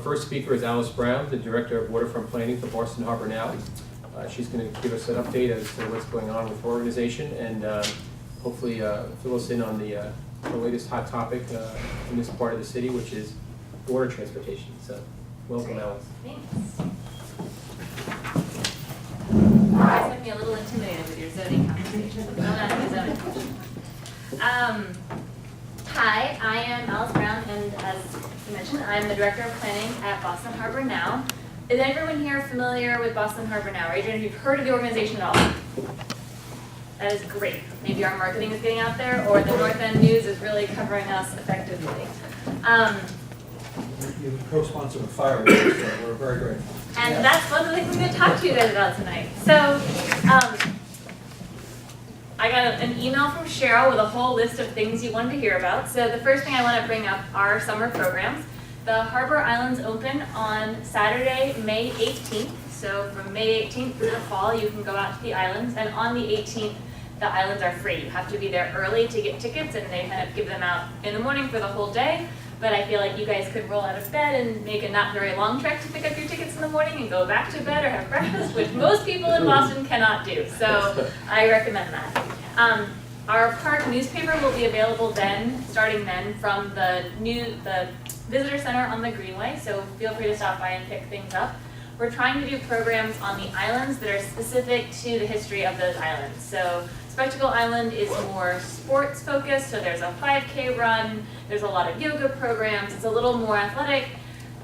first speaker is Alice Brown, the Director of Waterfront Planning for Boston Harbor Now. She's going to give us an update as to what's going on with her organization and hopefully fill us in on the latest hot topic in this part of the city, which is water transportation. So, welcome, Alice. Thanks. You guys have me a little intimidated with your zoning conversation. I'm not asking a zoning question. Hi, I am Alice Brown, and as you mentioned, I'm the Director of Planning at Boston Harbor Now. Is everyone here familiar with Boston Harbor Now? Raise your hand if you've heard of the organization at all. That is great. Maybe our marketing is getting out there, or the North End News is really covering us effectively. You co-sponsor the fireworks, so we're very grateful. And that's one of the things I'm going to talk to you guys about tonight. So, I got an email from Cheryl with a whole list of things you wanted to hear about. So the first thing I want to bring up are summer programs. The Harbor Islands open on Saturday, May 18th. So from May 18th through the fall, you can go out to the islands. And on the 18th, the islands are free. You have to be there early to get tickets, and they kind of give them out in the morning for the whole day. But I feel like you guys could roll out of bed and make a not very long trek to pick up your tickets in the morning and go back to bed or have breakfast, which most people in Boston cannot do. So I recommend that. Our park newspaper will be available then, starting then, from the visitor center on the Greenway. So feel free to stop by and pick things up. We're trying to do programs on the islands that are specific to the history of those islands. So Spectacle Island is more sports focused, so there's a 5K run, there's a lot of yoga programs, it's a little more athletic.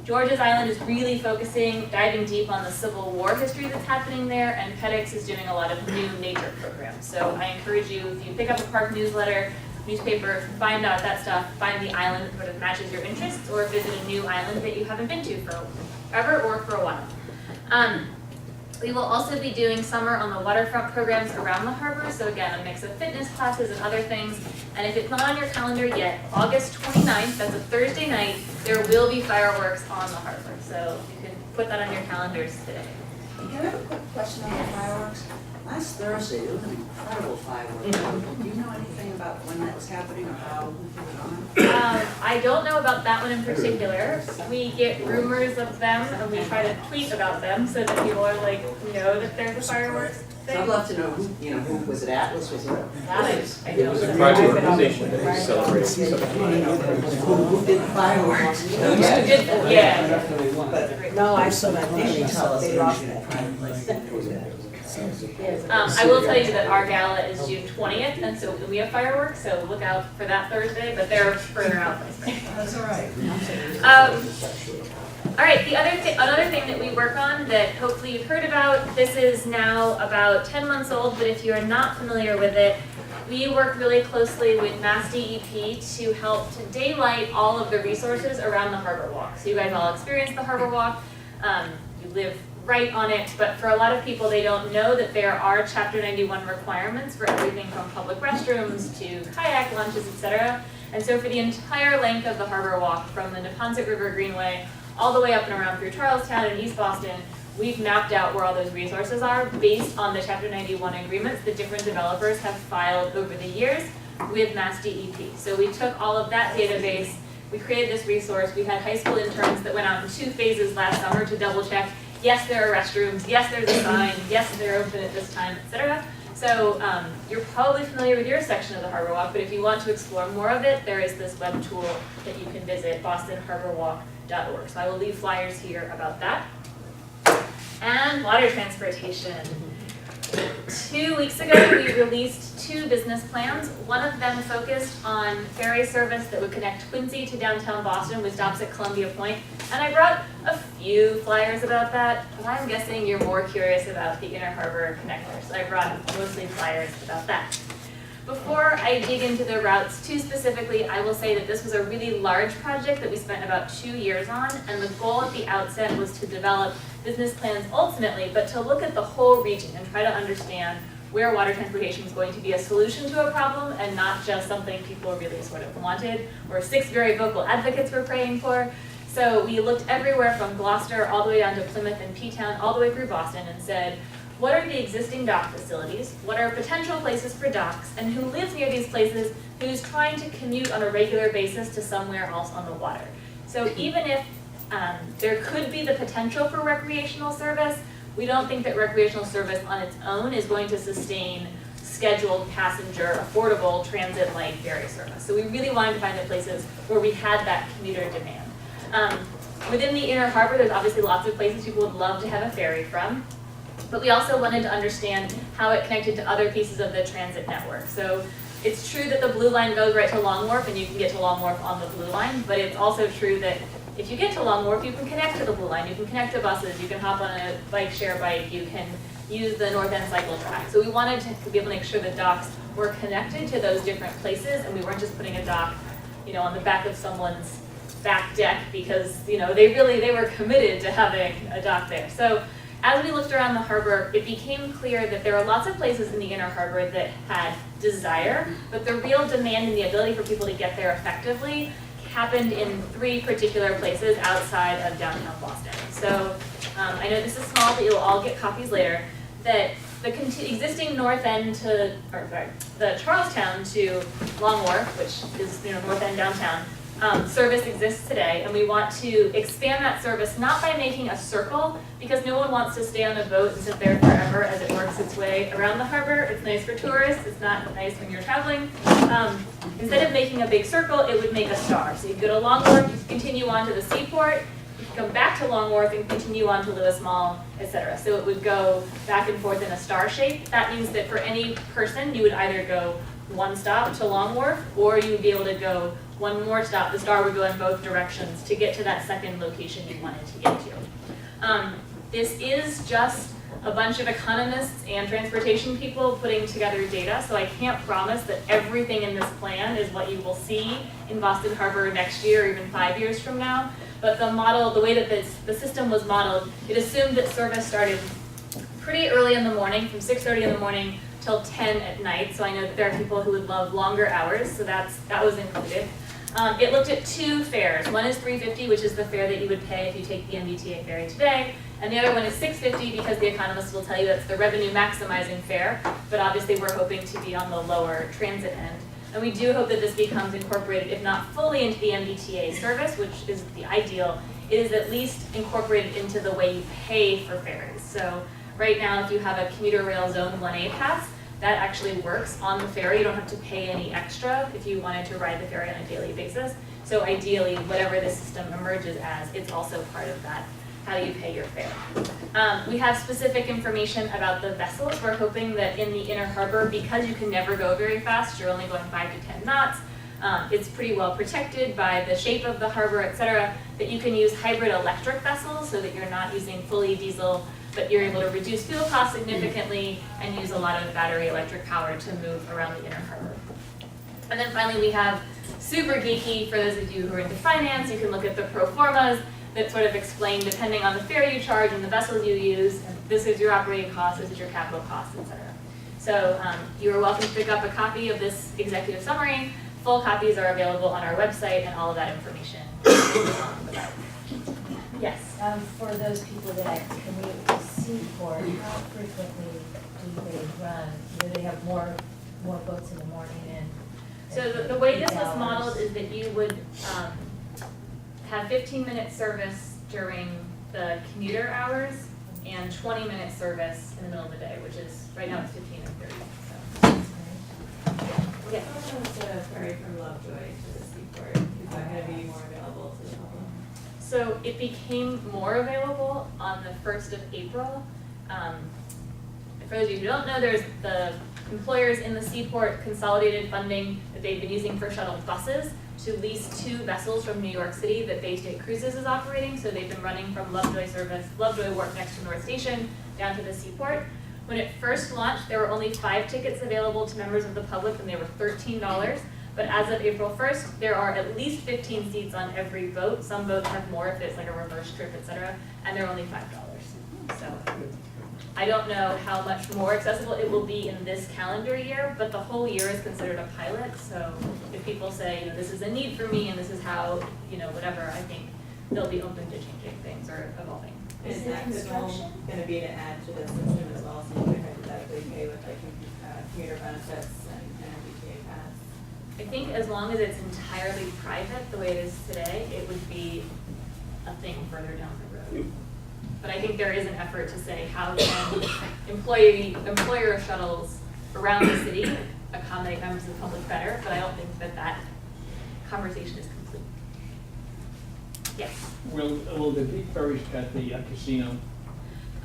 George's Island is really diving deep on the Civil War history that's happening there, and Pettix is doing a lot of new nature programs. So I encourage you, if you pick up a park newspaper, find out that stuff, find the island that sort of matches your interests, or visit a new island that you haven't been to forever or for a while. We will also be doing summer on the waterfront programs around the harbor. So again, a mix of fitness classes and other things. And if it's not on your calendar yet, August 29th, that's a Thursday night, there will be fireworks on the harbor. So you can put that on your calendars today. Can I have a quick question on the fireworks? Last Thursday, there was an incredible fireworks. Do you know anything about when that was happening or how who put it on? I don't know about that one in particular. We get rumors of them, and we try to tweet about them so that people are like, know that there's a fireworks thing. So I'd love to know who was it Atlas? Was it? I It was a don't know. private organization that was celebrating. Who did fireworks? Yeah. No, I saw that daily tell us they lost that private place. I will tell you that our gala is June 20th, and so we have fireworks, so look out for that Thursday, but they're further out this way. That's all right. All right, another thing that we work on that hopefully you've heard about, this is now about 10 months old, but if you are not familiar with it, we work really closely with Mass DEP to help to daylight all of the resources around the Harbor Walk. So you guys all experience the Harbor Walk, you live right on it, but for a lot of people they don't know that there are Chapter 91 requirements for everything from public restrooms to kayak lunches, etc. And so for the entire length of the Harbor Walk, from the Neponset River Greenway all the way up and around through Charlestown and East Boston, we've mapped out where all those resources are based on the Chapter 91 agreements that different developers have filed over the years with Mass DEP. So we took all of that database, we created this resource, we had high school interns that went out in 2 phases last summer to double check, yes, there are restrooms, yes, there's a sign, yes, they're open at this time, etc. So you're probably familiar with your section of the Harbor Walk, but if you want to explore more of it, there is this web tool that you can visit, bostonharborwalk.org. So I will leave flyers here about that. And water transportation. 2 weeks ago, we released 2 business plans. One of them focused on ferry service that would connect Quincy to downtown Boston with stops at Columbia Point. And I brought a few flyers about that, but I'm guessing you're more curious about the Inner Harbor connector. So I brought mostly flyers about that. Before I dig into the routes too specifically, I will say that this was a really large project that we spent about 2 years on, and the goal at the outset was to develop business plans ultimately, but to look at the whole region and try to understand where water transportation was going to be a solution to a problem and not just something people really sort of wanted, or 6 very vocal advocates were praying for. So we looked everywhere from Gloucester all the way down to Plymouth and P-Town, all the way through Boston, and said, what are the existing dock facilities? What are potential places for docks? And who lives near these places, who's trying to commute on a regular basis to somewhere else on the water? So even if There could be the potential for recreational service. We don't think that recreational service on its own is going to sustain scheduled passenger, affordable transit-like ferry service. So we really wanted to find the places where we had that commuter demand. Within the inner harbor, there's obviously lots of places people would love to have a ferry from, but we also wanted to understand how it connected to other pieces of the transit network. So it's true that the Blue Line goes right to Long Wharf and you can get to Long Wharf on the Blue Line, but it's also true that if you get to Long Wharf, you can connect to the Blue Line, you can connect to buses, you can hop on a bike share bike, you can use the North End cycle track. So we wanted to be able to make sure the docks were connected to those different places and we weren't just putting a dock, on the back of someone's back deck because, they were committed to having a dock there. So as we looked around the harbor, it became clear that there are lots of places in the inner harbor that had desire, but the real demand and the ability for people to get there effectively happened in 3 particular places outside of downtown Boston. So I know this is small, but you'll all get copies later, that the existing North End the Charlestown to Long Wharf, which is North End downtown, service exists today, and we want to expand that service not by making a circle, because no one wants to stay on a boat and sit there forever as it works its way around the harbor. It's nice for tourists, it's not nice when you're traveling. Instead of making a big circle, it would make a star. So you go to Long Wharf, you continue on to the seaport, you can come back to Long Wharf and continue on to Lewis Mall, etc. So it would go back and forth in a star shape. That means that for any person, you would either go one stop to Long Wharf, or you would be able to go one more stop. The star would go in both directions to get to that second location you wanted to get to. This is just a bunch of economists and transportation people putting together data, so I can't promise that everything in this plan is what you will see in Boston Harbor next year or even 5 years from now. But the model, the way that the system was modeled, it assumed that service started pretty early in the morning, from 6:30 in the morning till 10 at night. So I know that there are people who would love longer hours, so that was included. It looked at 2 fares. One is $3.50, which is the fare that you would pay if you take the MBTA ferry today, and the other one is $6.50 because the economists will tell you that's the revenue maximizing fare, but obviously we're hoping to be on the lower transit end. And we do hope that this becomes incorporated, if not fully into the MBTA service, which is the ideal, it is at least incorporated into the way you pay for ferries. So right now, if you have a commuter rail zone 1A pass, that actually works on the ferry. You don't have to pay any extra if you wanted to ride the ferry on a daily basis. So ideally, whatever the system emerges as, it's also part of that, how you pay your fare. We have specific information about the vessels. We're hoping that in the inner harbor, because you can never go very fast, you're only going 5 to 10 knots, it's pretty well protected by the shape of the harbor, et cetera, that you can use hybrid electric vessels so that you're not using fully diesel, but you're able to reduce fuel costs significantly and use a lot of battery electric power to move around the inner harbor. And then finally, we have super geeky, for those of you who are into finance, you can look at the pro formas that sort of explain, depending on the fare you charge and the vessels you use, and this is your operating cost, this is your capital cost, et cetera. So you are welcome to pick up a copy of this executive summary. Full copies are available on our website, and all of that information is on the website. Yes? For those people that commute to Seaport, how frequently do they run? Do they have more boats in the morning and? So the way this was modeled is that you would have 15-minute service during the commuter hours and 20-minute service in the middle of the day, which is, right now it's 15 and 30. So. Yeah. The ferry from Lovejoy to the Seaport, is that going to be more available to the public? So it became more available on the 1st of April. For those of you who don't know, there's the employers in the Seaport consolidated funding that they've been using for shuttle buses to lease 2 vessels from New York City that Bay State Cruises is operating. So they've been running from Lovejoy Wharf next to North Station down to the Seaport. When it first launched, there were only 5 tickets available to members of the public, and they were $13. But as of April 1st, there are at least 15 seats on every boat. Some boats have more if it's like a reverse trip, et cetera, and they're only $5. So I don't know how much more accessible it will be in this calendar year, but the whole year is considered a pilot. So if people say, this is a need for me and this is how, whatever, I think they'll be open to changing things or evolving. Is that going to be to add to the system as well, so you can hypothetically pay with commuter benefits and MBTA pass? I think as long as it's entirely private, the way it is today, it would be a thing further down the road. But I think there is an effort to say, how can employer shuttles around the city accommodate members of the public better, but I don't think that that conversation is complete. Yes. Will there be ferries at the casino?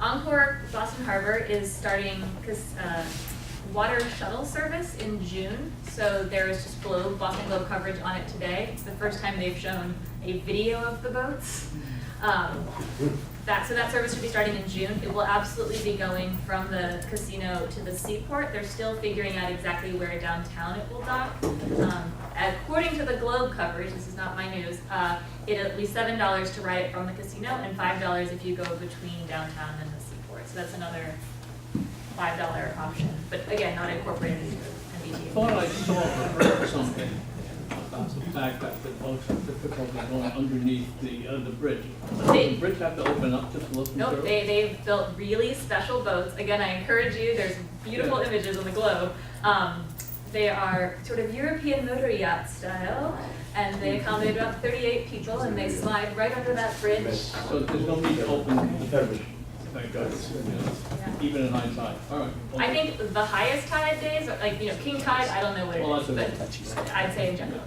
Encore Boston Harbor is starting water shuttle service in June. So there is just Boston Globe coverage on it today. It's the first time they've shown a video of the boats. So that service should be starting in June. It will absolutely be going from the casino to the seaport. They're still figuring out exactly where downtown it will dock. According to the Globe coverage, this is not my news, it'll be $7 to ride it from the casino and $5 if you go between downtown and the seaport. So that's another $5 option, but again, not incorporated into I MBTA. thought I saw or heard something about the fact that the boats have difficulty going underneath the bridge. Does the bridge have to open up just a little? Nope, they've built really special boats. Again, I encourage you, there's beautiful images on the Globe. They are sort of European motor yacht style, and they accommodate about 38 people, and they slide right under that bridge. So there's no need to open the bridge. Thank God. Even at high tide. All right. I think the highest tide days, are like, king tide, I don't know what Well, it is, but I'd say in general.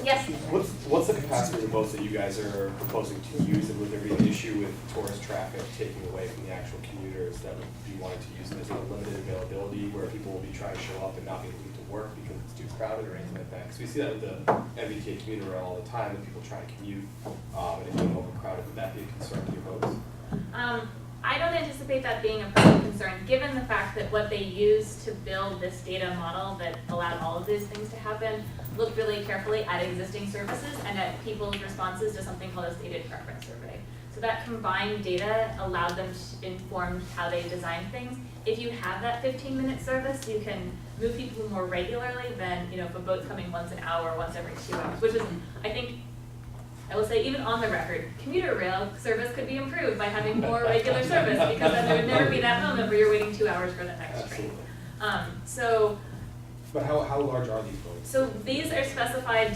Yes? What's the capacity of the boats that you guys are proposing to use, and would there be an issue with tourist traffic taking away from the actual commuters that would be wanting to use them? Is there a limited availability where people will be trying to show up and not be able to get to work because it's too crowded or anything like that? Because we see that with the MBTA commuter rail all the time, that people try to commute and it being overcrowded. Would that be a concern to your boats? I don't anticipate that being a problem concern, given the fact that what they used to build this data model that allowed all of these things to happen looked really carefully at existing services and at people's responses to something called a stated preference survey. So that combined data allowed them to inform how they design things. If you have that 15-minute service, you can move people more regularly than, if a boat's coming once an hour, once every 2 hours, which is, I think, I will say, even on the record, commuter rail service could be improved by having more regular service, because then there would never be that moment where you're waiting 2 hours for the next train. But how large are these boats? So these are specified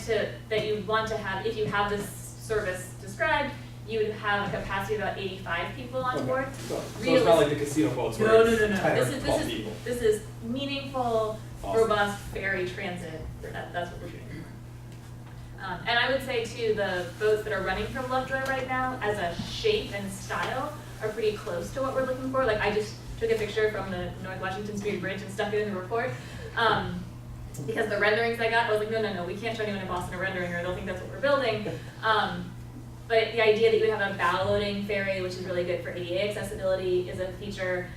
that you want to have, if you have this service described, you would have a capacity of about 85 people on board. So it's not like the casino boats where No. it's 10 or 12 people. This is meaningful, Awesome. robust ferry transit. That's what we're shooting for. And I would say too, the boats that are running from Lovejoy right now, as a shape and style, are pretty close to what we're looking for. Like, I just took a picture from the North Washington Street Bridge and stuck it in the report. Because the renderings I got, I was like, no, we can't show anyone in Boston a rendering, or they'll think that's what we're building. But the idea that you would have a bow loading ferry, which is really good for ADA accessibility, is a feature.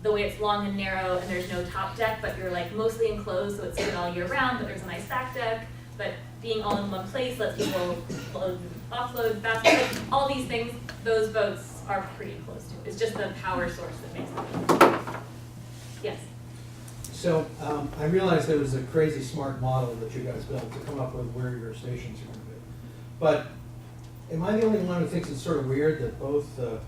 The way it's long and narrow, and there's no top deck, but you're like mostly enclosed, so it's good all year round, but there's a nice back deck. But being all in one place lets people load, offload, faster, all these things, those boats are pretty close to. It's just the power source that makes it. Yes? So I realized there was a crazy smart model that you guys built to come up with where your stations are going to be. But am I the only one who thinks it's sort of weird that both the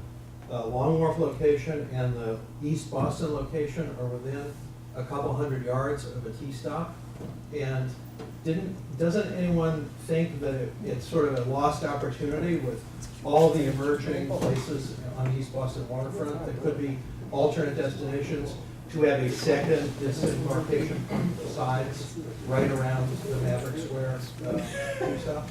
Long Wharf location and the East Boston location are within a couple hundred yards of a T-stop? And doesn't anyone think that it's sort of a lost opportunity with all the emerging places on the East Boston waterfront that could be alternate destinations to have a second disembarkation from the sides right around the Maverick Square T-stop?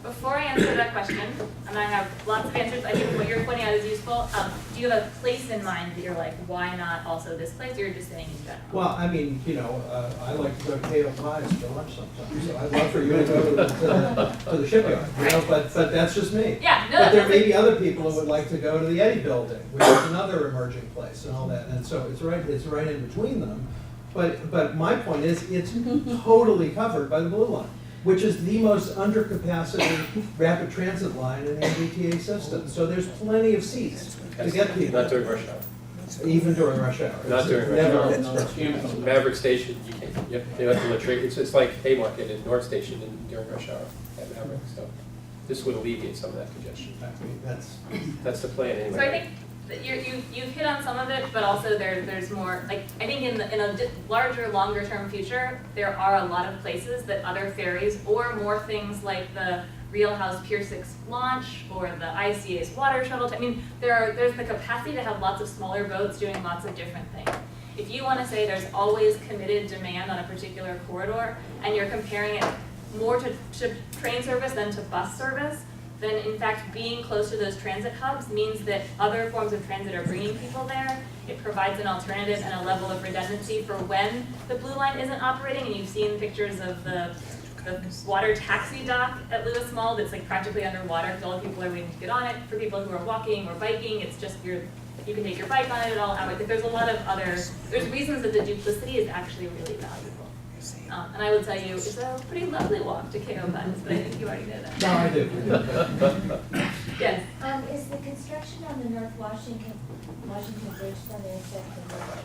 Before I answer that question, and I have lots of answers, I think what you're pointing out is useful. Do you have a place in mind that you're like, why not also this place, or you're just saying in general? Well, I mean, I like to go to Cato Pies for lunch sometimes, so I'd love for you to go to the shipyard, but that's just me. Yeah, no, But there may be other people who would like to go to the Eddy Building, which is another emerging place and all that, and so it's right in between them. But my point is, it's totally covered by the Blue Line, which is the most undercapacity rapid transit line in the MBTA system. So there's plenty of seats to get people. Not during rush hour. Even during rush hour. Not during rush Never- hour. No, it's campus. Maverick Station, you can't, you have to let it's like Haymarket and North Station during rush hour at Maverick, so this would alleviate some of that congestion. I mean, that's, That's the plan anyway. So I think You've hit on some of it, but also there's more, like, I think in a larger, longer term future, there are a lot of places that other ferries or more things like the Real House Pier 6 launch or the ICA's water shuttle. I mean, there's the capacity to have lots of smaller boats doing lots of different things. If you want to say there's always committed demand on a particular corridor and you're comparing it more to train service than to bus service, then in fact being close to those transit hubs means that other forms of transit are bringing people there. It provides an alternative and a level of redundancy for when the Blue Line isn't operating, and you've seen pictures of the water taxi dock at Lewis Mall that's like practically underwater because all the people are waiting to get on it. For people who are walking or biking, it's just you can take your bike on it at all hours. Like there's a lot of there's reasons that the duplicity is actually really valuable. And I will tell you, it's a pretty lovely walk to KO Buttons, but I think you already know that. No, I do. Yes. Is the construction on the North Washington Bridge going to affect the North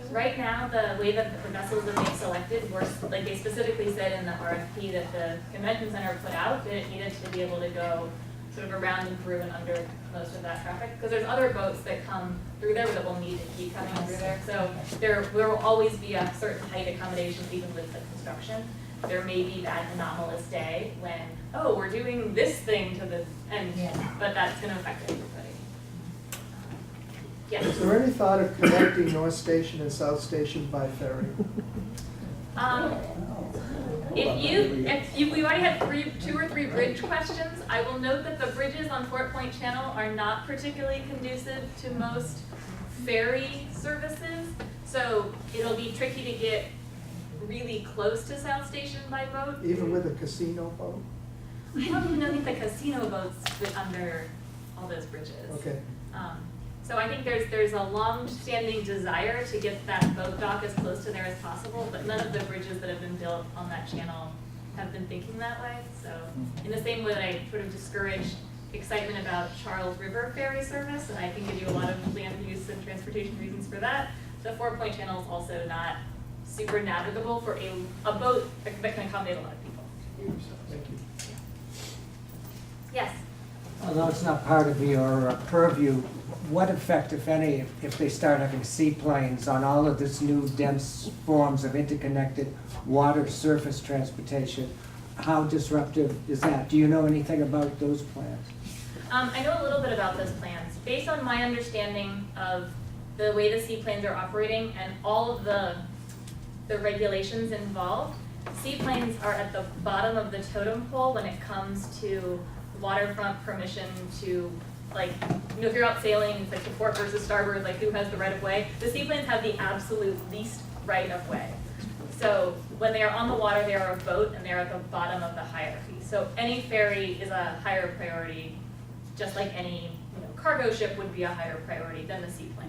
Shore? Right now, the way that the vessels that they've selected were, like they specifically said in the RFP that the convention center put out, that it needed to be able to go sort of around and through and under most of that traffic. Because there's other boats that come through there that will need to keep coming through there. So there will always be a certain height accommodation even with the construction. There may be that anomalous day when, oh, we're doing this thing to the end, but that's going to affect everybody. Yes. Is there any thought of connecting North Station and South Station by ferry? If we already had 2 or 3 bridge questions, I will note that the bridges on Fort Point Channel are not particularly conducive to most ferry services. So it'll be tricky to get really close to South Station by boat. Even with a casino boat? I don't even think the casino boats fit under all those bridges. Okay. So I think there's a long-standing desire to get that boat dock as close to there as possible, but none of the bridges that have been built on that channel have been thinking that way. So in the same way that I sort of discourage excitement about Charles River ferry service, and I can give you a lot of land use and transportation reasons for that, the 4 Point Channel is also not super navigable for a boat that can accommodate a lot of people. Thank you. Yes? Although it's not part of your purview, what effect, if any, if they start having seaplanes on all of this new dense forms of interconnected water surface transportation, how disruptive is that? Do you know anything about those plans? I know a little bit about those plans. Based on my understanding of the way the seaplanes are operating and all of the regulations involved, seaplanes are at the bottom of the totem pole when it comes to waterfront permission to, like, you know, if you're out sailing, it's like the port versus starboard, like who has the right of way. The seaplanes have the absolute least right of way. So when they are on the water, they are a boat and they're at the bottom of the hierarchy. So any ferry is a higher priority, just like any cargo ship would be a higher priority than the seaplane.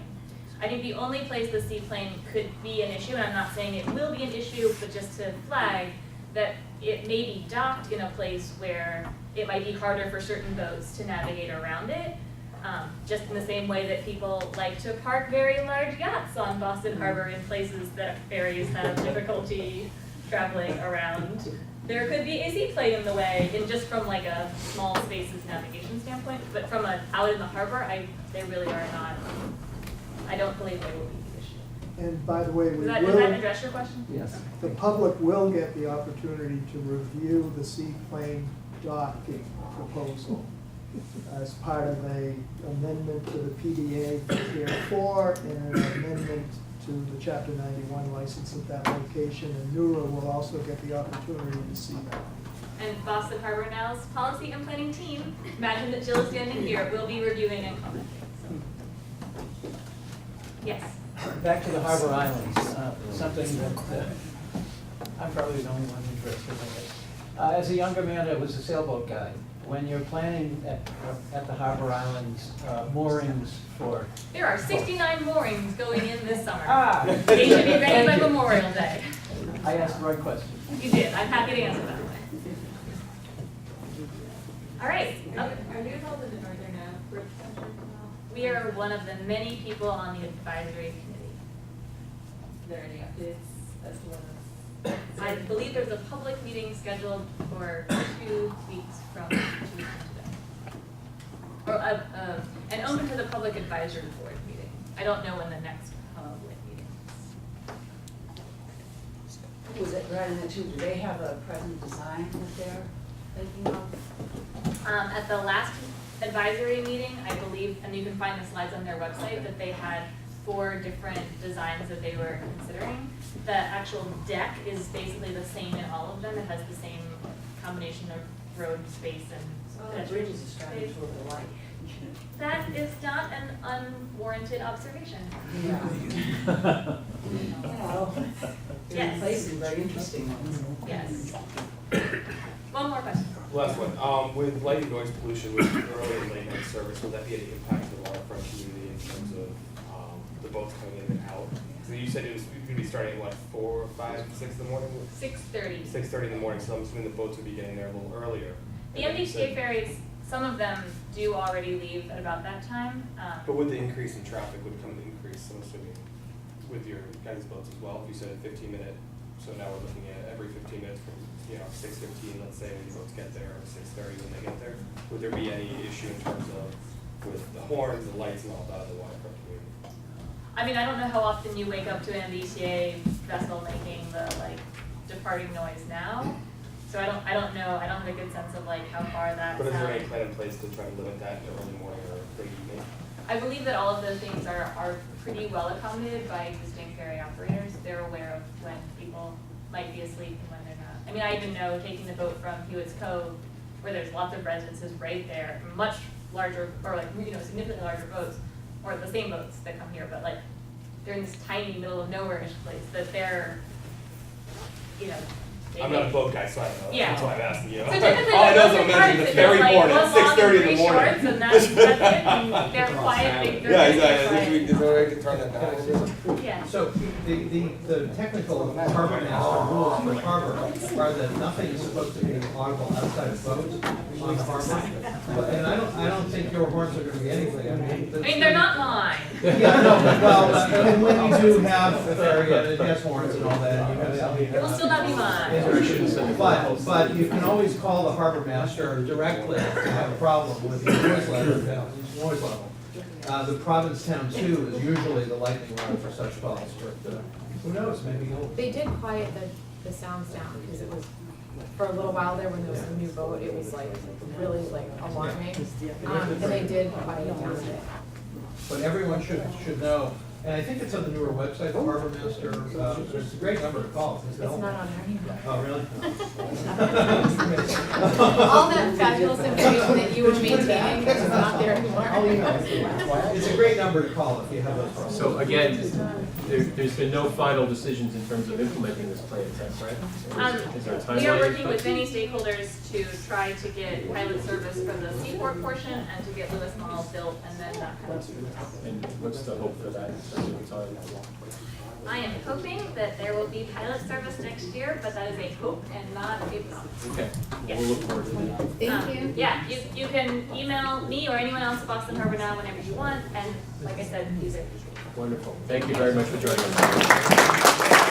I think the only place the seaplane could be an issue, and I'm not saying it will be an issue, but just to flag that it may be docked in a place where it might be harder for certain boats to navigate around it, just in the same way that people like to park very large yachts on Boston Harbor in places that ferries have difficulty traveling around. There could be a seaplane in the way, and just from like a small spaces navigation standpoint, but from out in the harbor, they really are not. I don't believe they will be the issue. And by the way, Does that address your question? Yes. the public will get the opportunity to review the seaplane docking proposal as part of a amendment to the PDA for Pier 4 and an amendment to the Chapter 91 license at that location, and NEWRA will also get the opportunity to see that. And Boston Harbor Now's policy and planning team, imagine that Jill is standing here, will be reviewing and commenting. So. Yes. Back to the Harbor Islands, something that I'm probably the only one interested in this. As a younger man, I was a sailboat guy. When you're planning at the Harbor Islands moorings for... There are 69 moorings going in this summer. They should be ready by Memorial Day. I asked the right question. You did. I'm happy to answer that. All right. Are you involved in the Northern Bridge Center? We are one of the many people on the advisory committee. Are there any updates as to when I believe there's a public meeting scheduled for 2 weeks from today. or an open to the public advisory board meeting. I don't know when the next public meeting is. Was it right in that too, do they have a present design that they're thinking of? At the last advisory meeting, I believe, and you can find the slides on their website, that they had 4 different designs that they were considering. The actual deck is basically the same in all of them. It has the same combination of road space and Oh, the pedestrian bridges are starting space. to look alike. That is not an unwarranted observation. Yeah. Well, they're Yes. replacing very interesting ones. Yes. One more question. Last one, with light and noise pollution with early and late night service, will that be any impact to the waterfront community in terms of, the boats coming in and out? So you said it was gonna be starting at what, 4, 5, 6 in the morning? 6:30. 6:30 in the morning, so I'm assuming the boats would be getting there a little earlier. The And then you MBTA said- ferries, some of them do already leave at about that time. But with the increase in traffic would come an increase, I'm assuming, with your guys' boats as well? If you said a 15-minute, so now we're looking at every 15 minutes from, 6:15, let's say, when the boats get there, or 6:30 when they get there. Would there be any issue in terms of, with the horns, the lights, and all that of the waterfront community? I mean, I don't know how often you wake up to an MBTA vessel making the departing noise now. So I don't know, I don't have a good sense of how far that's. But is there any plan in place to try to limit that in the early morning or late evening? I believe that all of those things are pretty well accommodated by existing ferry operators. They're aware of when people might be asleep and when they're not. I mean, I even know taking the boat from Hewitt's Cove, where there's lots of residences right there, much larger, or significantly larger boats, or the same boats that come here, but they're in this tiny middle of nowhere-ish place that they're, I'm not a boat guy, so I don't know. Yeah. That's why I'm asking you. So typically All I know is they're I'm imagining the shorts, ferry and port they're at one long and 6:30 in three the morning. shorts, and that's it, and they're quiet, they're Yeah, very exactly. quiet. Is there a way I can turn that down? Yeah. So the technical harbor master rules for harbor are that nothing is supposed to be audible outside of boats on the harbor. And I don't think your horns are gonna be anything, I mean, they're not mine. Yeah, no, well, and when you do have a ferry and it has horns and all that, you have. It will still not be mine. But you can always call the harbor master directly if you have a problem with your noise level. The Provincetown 2 is usually the lightning rod for such calls, but who knows, maybe you'll. They did quiet the sounds down because it was, for a little while there when there was a new boat, it was really alarming. And they did quiet it down a bit. But everyone should know, and I think it's on the NEWRA website, the harbor master, there's a great number to call. It's not on there. Oh, really? All that fabulous information that you were maintaining is not there anymore. It's a great number to call if you have those problems. So again, there's been no final decisions in terms of implementing this plan, is that correct? Is there a timeline? We are working with many stakeholders to try to get pilot service for the seaport portion and to get Lewis Mall built and then that kind of stuff. And what's the hope for that in terms of time? I am hoping that there will be pilot service next year, but that is a hope and not a promise. Okay, Yes. we'll look forward to that. Thank you. Yeah, you can email me or anyone else at Boston Harbor Now whenever you want, and like I said, use it. Wonderful. Thank you very much for joining us.